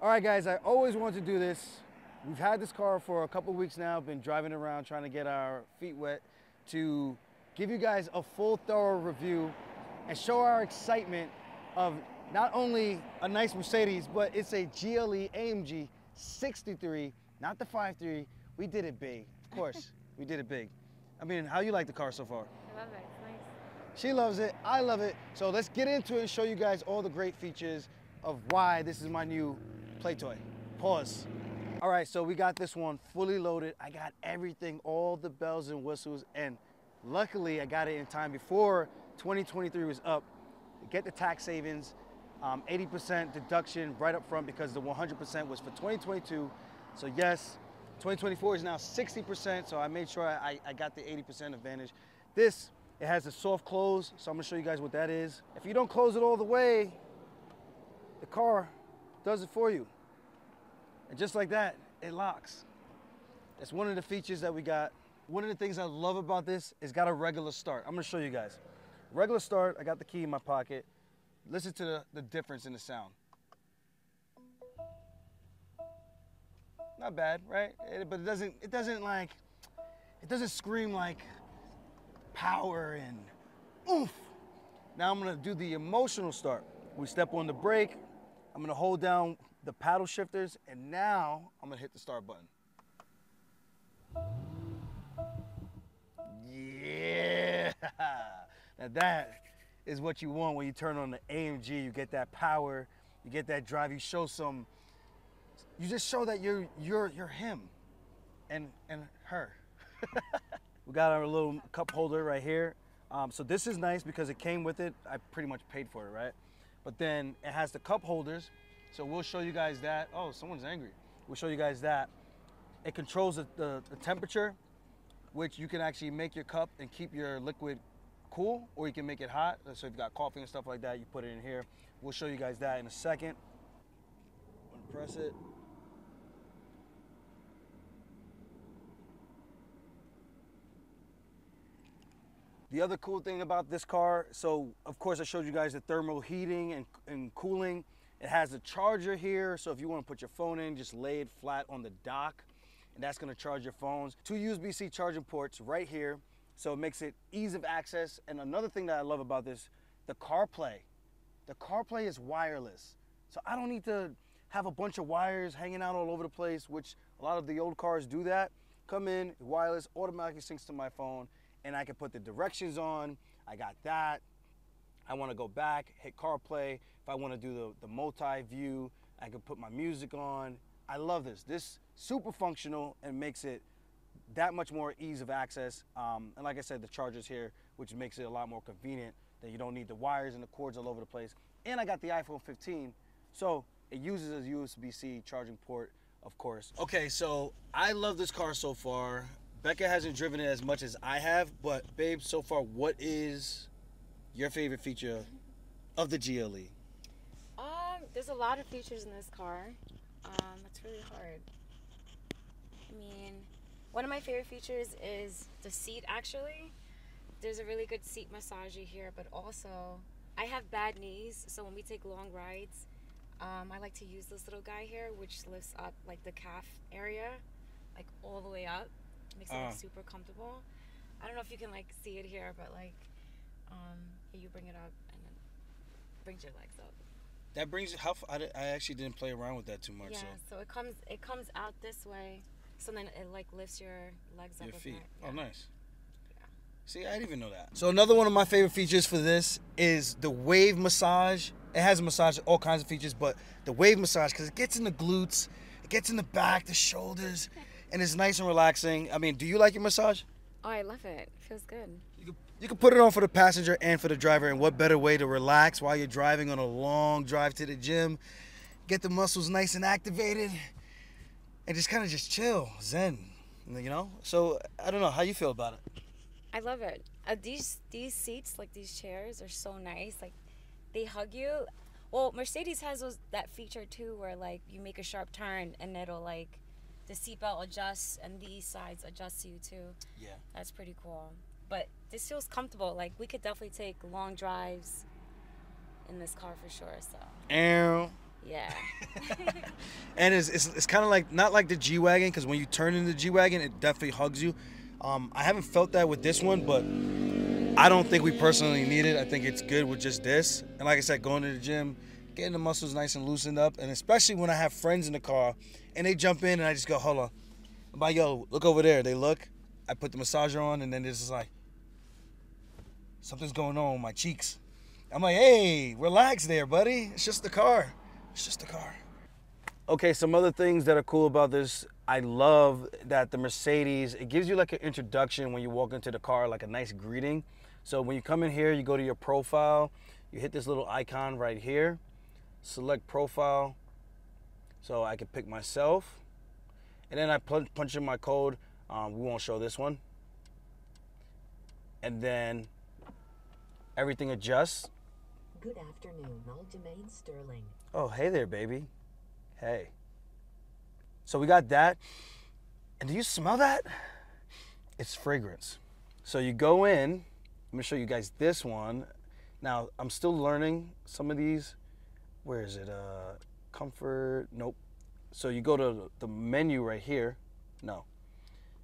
All right, guys, I always wanted to do this. We've had this car for a couple weeks now, been driving around trying to get our feet wet to give you guys a full, thorough review and show our excitement of not only a nice Mercedes, but it's a GLE AMG 63, not the 53. We did it big, of course. We did it big. I mean, how you like the car so far? I love it, it's nice. She loves it, I love it. So let's get into it and show you guys all the great features of why this is my new play toy. Pause. All right, so we got this one fully loaded. I got everything, all the bells and whistles, and luckily I got it in time before 2023 was up. Get the tax savings, 80% deduction right up front because the 100% was for 2022. So yes, 2024 is now 60%, so I made sure I got the 80% advantage. This, it has a soft close, so I'm gonna show you guys what that is. If you don't close it all the way, the car does it for you. And just like that, it locks. That's one of the features that we got. One of the things I love about this is got a regular start. I'm gonna show you guys. Regular start, I got the key in my pocket. Listen to the difference in the sound. Not bad, right? But it doesn't scream like power and oomph. Now I'm gonna do the emotional start. We step on the brake, I'm gonna hold down the paddle shifters, and now I'm gonna hit the start button. Yeah! Now that is what you want when you turn on the AMG. You get that power, you get that drive, you just show that you're him and her. We got our little cup holder right here. So this is nice because it came with it. I pretty much paid for it, right? But then it has the cup holders. So we'll show you guys that. Oh, someone's angry. We'll show you guys that. It controls the temperature, which you can actually make your cup and keep your liquid cool, or you can make it hot. So if you've got coffee and stuff like that, you put it in here. We'll show you guys that in a second. I'm gonna press it. The other cool thing about this car, so of course I showed you guys the thermal heating and cooling. It has a charger here, so if you want to put your phone in, just lay it flat on the dock, and that's going to charge your phones. 2 USB-C charging ports right here, so it makes it ease of access. And another thing that I love about this, the CarPlay. The CarPlay is wireless, so I don't need to have a bunch of wires hanging out all over the place, which a lot of the old cars do that. Come in, wireless, automatically syncs to my phone, and I can put the directions on. I got that. I want to go back, hit CarPlay. If I want to do the multi-view, I can put my music on. I love this. This super functional and makes it that much more ease of access. And like I said, the charger's here, which makes it a lot more convenient that you don't need the wires and the cords all over the place. And I got the iPhone 15, so it uses a USB-C charging port, of course. Okay, so I love this car so far. Becca hasn't driven it as much as I have, but babe, so far, what is your favorite feature of the GLE? There's a lot of features in this car. It's really hard. I mean, one of my favorite features is the seat, actually. There's a really good seat massager here, but also I have bad knees, so when we take long rides, I like to use this little guy here, which lifts up like the calf area, like all the way up. Makes it like, super comfortable. I don't know if you can like see it here, but like you bring it up and then brings your legs up. That brings I actually didn't play around with that too much. Yeah, so it comes out this way, so then it like lifts your legs up. Your feet. Yeah. Oh, nice. Yeah. See, I didn't even know that. So another one of my favorite features for this is the wave massage. It has a massage, all kinds of features, but the wave massage, because it gets in the glutes, it gets in the back, the shoulders, and it's nice and relaxing. I mean, do you like your massage? Oh, I love it. It feels good. You can put it on for the passenger and for the driver, and what better way to relax while you're driving on a long drive to the gym, get the muscles nice and activated, and just kind of just chill, zen, you know? So, I don't know, how you feel about it? I love it. These seats, like these chairs, are so nice. Like, they hug you. Well, Mercedes has that feature too, where like you make a sharp turn and it'll like, the seatbelt adjusts and these sides adjust to you too. Yeah. That's pretty cool. But this feels comfortable. Like, we could definitely take long drives in this car for sure, so. Ow. Yeah. And it's kind of like, not like the G-Wagon, because when you turn into the G-Wagon, it definitely hugs you. I haven't felt that with this one, but I don't think we personally need it. I think it's good with just this. And like I said, going to the gym, getting the muscles nice and loosened up, and especially when I have friends in the car and they jump in and I just go, hold on. I'm like, yo, look over there. They look. I put the massager on, and then it's just like, something's going on with my cheeks. I'm like, hey, relax there, buddy. It's just the car. It's just the car. Okay, some other things that are cool about this. I love that the Mercedes, it gives you like an introduction when you walk into the car, like a nice greeting. So when you come in here, you go to your profile, you hit this little icon right here, select profile. So I can pick myself. And then I punch in my code. We won't show this one. And then everything adjusts. Good afternoon, Aljamain Sterling. Oh, hey there, baby. Hey. So we got that. And do you smell that? It's fragrance. So you go in. Let me show you guys this one. Now, I'm still learning some of these. Where is it? Comfort. Nope. So you go to the menu right here. No.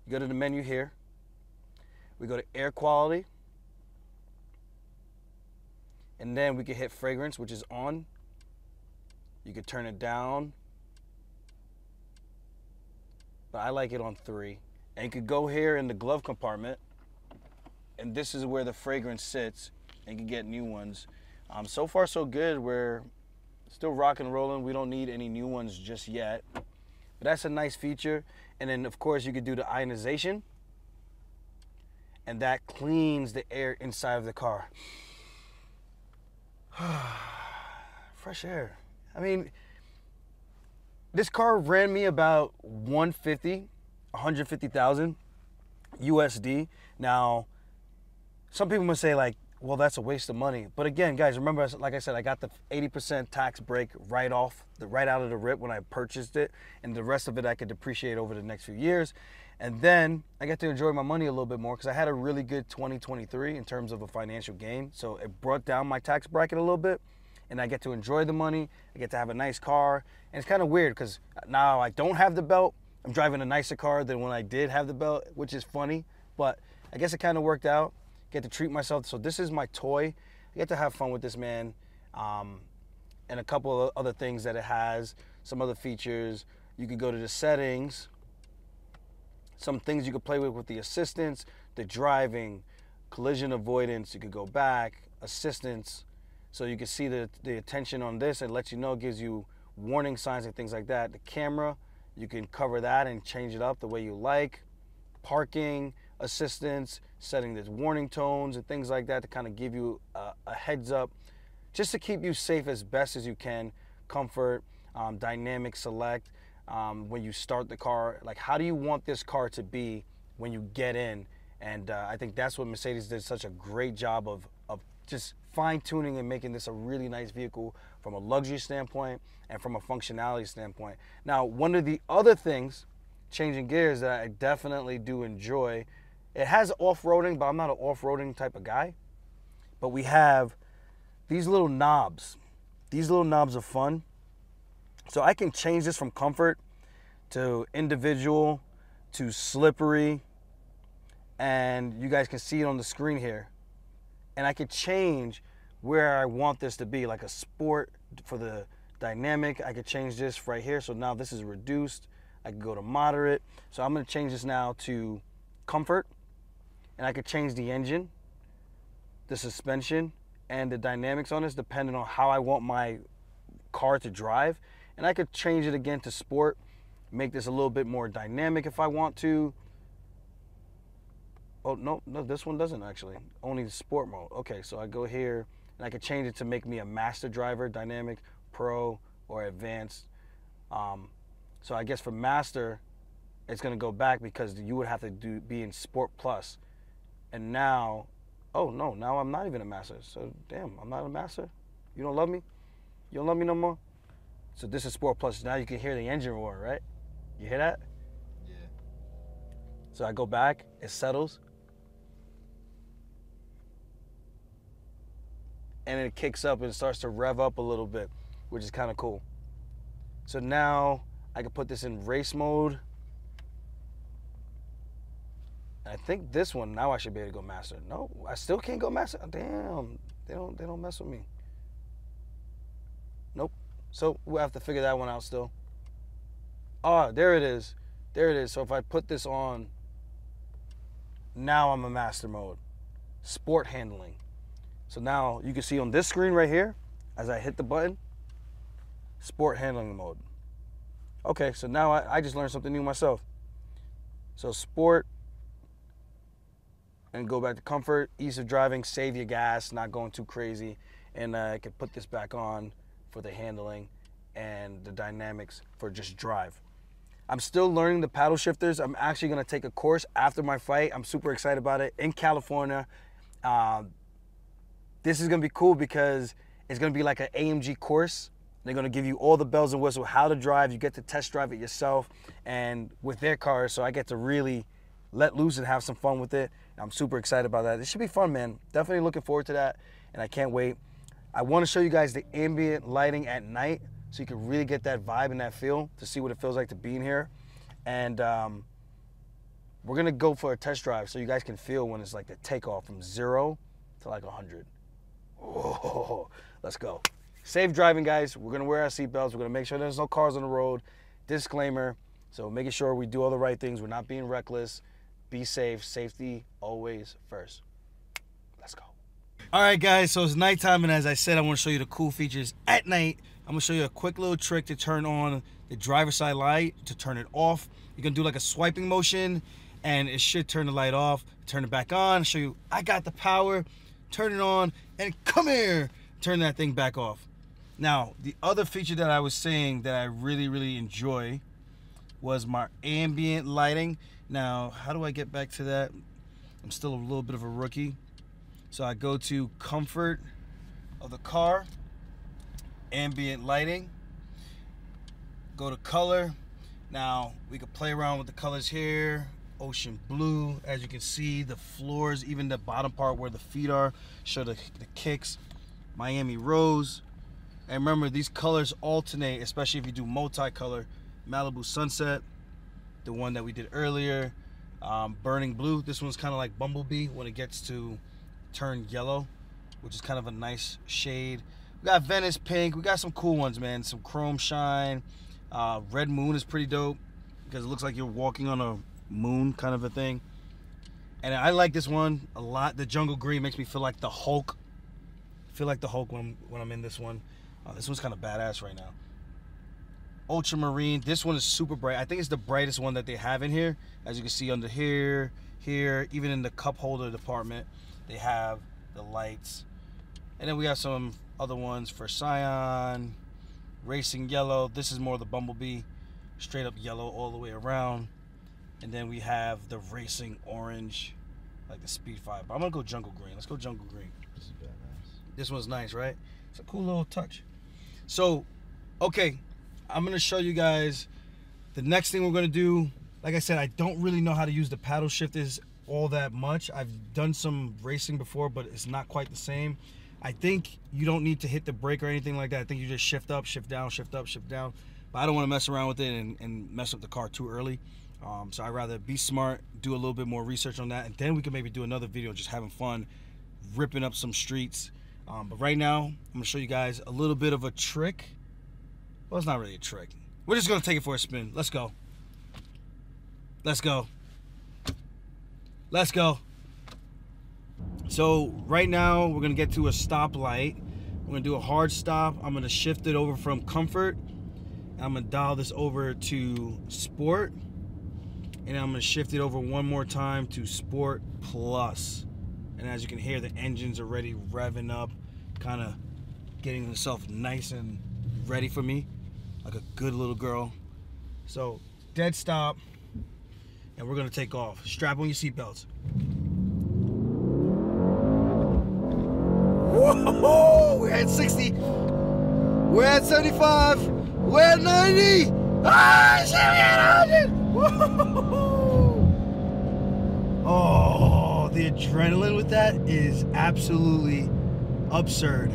You go to the menu here. We go to air quality. And then we can hit fragrance, which is on. You could turn it down. But I like it on 3. And you could go here in the glove compartment. And this is where the fragrance sits. And you can get new ones. So far, so good. We're still rock and rolling. We don't need any new ones just yet. But that's a nice feature. And then, of course, you could do the ionization. And that cleans the air inside of the car. Fresh air. I mean, this car ran me about 150,000 USD. Now, some people must say like, well, that's a waste of money. But again, guys, remember, like I said, I got the 80% tax break right out of the rip when I purchased it. And the rest of it I could depreciate over the next few years. And then I get to enjoy my money a little bit more because I had a really good 2023 in terms of a financial gain. So it brought down my tax bracket a little bit. And I get to enjoy the money. I get to have a nice car. And it's kind of weird because now I don't have the belt. I'm driving a nicer car than when I did have the belt, which is funny. But I guess it kind of worked out. Get to treat myself. So this is my toy. I get to have fun with this, man. And a couple of other things that it has. Some other features. You could go to the settings. Some things you could play with the assistance, the driving, collision avoidance. You could go back, assistance. So you can see the attention on this. It lets you know, gives you warning signs and things like that. The camera, you can cover that and change it up the way you like. Parking, assistance, setting the warning tones and things like that to kind of give you a heads up, just to keep you safe as best as you can. Comfort, dynamic select, when you start the car, like how do you want this car to be when you get in? And I think that's what Mercedes did such a great job of just fine-tuning and making this a really nice vehicle from a luxury standpoint and from a functionality standpoint. Now, one of the other things, changing gears, that I definitely do enjoy, it has off-roading, but I'm not an off-roading type of guy. But we have these little knobs. These little knobs are fun. So I can change this from comfort to individual to slippery. And you guys can see it on the screen here. And I could change where I want this to be, like a sport for the dynamic. I could change this right here. So now this is reduced. I can go to moderate. So I'm gonna change this now to comfort. And I could change the engine, the suspension, and the dynamics on this depending on how I want my car to drive. And I could change it again to sport, make this a little bit more dynamic if I want to. Oh, no, this one doesn't actually. Only the sport mode. Okay, so I go here and I could change it to make me a master driver, dynamic, pro, or advanced. So I guess for master, it's gonna go back because you would have to be in sport plus. And now, oh no, now I'm not even a master. So damn, I'm not a master? You don't love me? You don't love me no more? So this is sport plus. Now you can hear the engine roar, right? You hear that? Yeah. So I go back, it settles. And it kicks up and starts to rev up a little bit, which is kind of cool. So now I could put this in race mode. I think this one, now I should be able to go master. No, I still can't go master. Damn, they don't mess with me. Nope. So we'll have to figure that one out still. Oh, there it is. There it is. So if I put this on, now I'm a master mode. Sport handling. So now you can see on this screen right here, as I hit the button, sport handling mode. Okay, so now I just learned something new myself. So sport, and go back to comfort, ease of driving, save your gas, not going too crazy. And I can put this back on for the handling and the dynamics for just drive. I'm still learning the paddle shifters. I'm actually gonna take a course after my fight. I'm super excited about it in California. This is gonna be cool because it's gonna be like an AMG course. They're gonna give you all the bells and whistles, how to drive. You get to test drive it yourself and with their cars, so I get to really let loose and have some fun with it. I'm super excited about that. This should be fun, man. Definitely looking forward to that, and I can't wait. I want to show you guys the ambient lighting at night so you can really get that vibe and that feel to see what it feels like to be in here. And we're going to go for a test drive so you guys can feel when it's like the takeoff from 0 to like 100. Oh, let's go. Safe driving, guys. We're going to wear our seatbelts. We're going to make sure there's no cars on the road. Disclaimer. So making sure we do all the right things. We're not being reckless. Be safe. Safety always first. Let's go. All right, guys. So it's nighttime, and as I said, I want to show you the cool features at night. I'm going to show you a quick little trick to turn on the driver's side light, to turn it off. You're going to do like a swiping motion, and it should turn the light off. Turn it back on. Show you I got the power. Turn it on, and come here. Turn that thing back off. Now, the other feature that I was saying that I really, really enjoy was my ambient lighting. Now, how do I get back to that? I'm still a little bit of a rookie. So I go to comfort of the car, ambient lighting, go to color. Now, we can play around with the colors here. Ocean blue, as you can see, the floors, even the bottom part where the feet are, show the kicks. Miami rose. And remember, these colors alternate, especially if you do multicolor. Malibu sunset, the one that we did earlier, burning blue. This one's kind of like Bumblebee when it gets to turn yellow, which is kind of a nice shade. We got Venice pink. We got some cool ones, man. Some chrome shine. Red moon is pretty dope because it looks like you're walking on a moon kind of a thing. And I like this one a lot. The jungle green makes me feel like the Hulk. I feel like the Hulk when I'm in this one. This one's kind of badass right now. Ultramarine. This one is super bright. I think it's the brightest one that they have in here. As you can see under here, even in the cup holder department, they have the lights. And then we have some other ones for Cyan, Racing Yellow. This is more the Bumblebee, straight up yellow all the way around. And then we have the Racing Orange, like the Speed 5. But I'm gonna go Jungle Green. Let's go Jungle Green. This is badass. This one's nice, right? It's a cool little touch. So, okay. I'm going to show you guys the next thing we're going to do. Like I said, I don't really know how to use the paddle shifters all that much. I've done some racing before, but it's not quite the same. I think you don't need to hit the brake or anything like that. I think you just shift up, shift down, shift up, shift down. But I don't want to mess around with it and mess up the car too early. So I'd rather be smart, do a little bit more research on that, and then we can maybe do another video just having fun, ripping up some streets. But right now, I'm going to show you guys a little bit of a trick. Well, it's not really a trick. We're just going to take it for a spin. Let's go. Let's go. Let's go. So right now, we're going to get to a stoplight. We're going to do a hard stop. I'm going to shift it over from comfort. I'm going to dial this over to sport. And I'm going to shift it over one more time to sport plus. And as you can hear, the engine's already revving up, kind of getting themselves nice and ready for me. Like a good little girl. So, dead stop, and we're gonna take off. Strap on your seatbelts. Whoa! We're at 60. We're at 75. We're at 90. Ah, shit, we're at 100. Whoa! Oh, the adrenaline with that is absolutely absurd.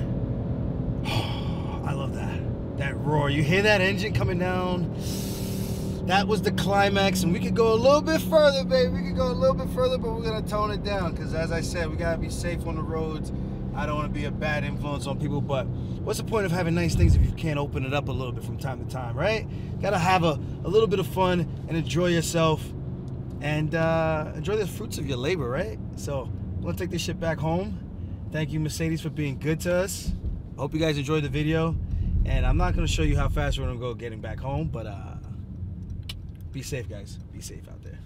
I love that. That roar. You hear that engine coming down. that was the climax, and we could go a little bit further, baby. We could go a little bit further, but we're gonna tone it down because, as I said, we gotta be safe on the roads. I don't want to be a bad influence on people, but what's the point of having nice things if you can't open it up a little bit from time to time, right? Gotta have a little bit of fun and enjoy yourself and enjoy the fruits of your labor, right? So I'm gonna take this shit back home. Thank you, Mercedes, for being good to us. I hope you guys enjoyed the video, and I'm not gonna show you how fast we're gonna go getting back home, but be safe, guys. Be safe out there.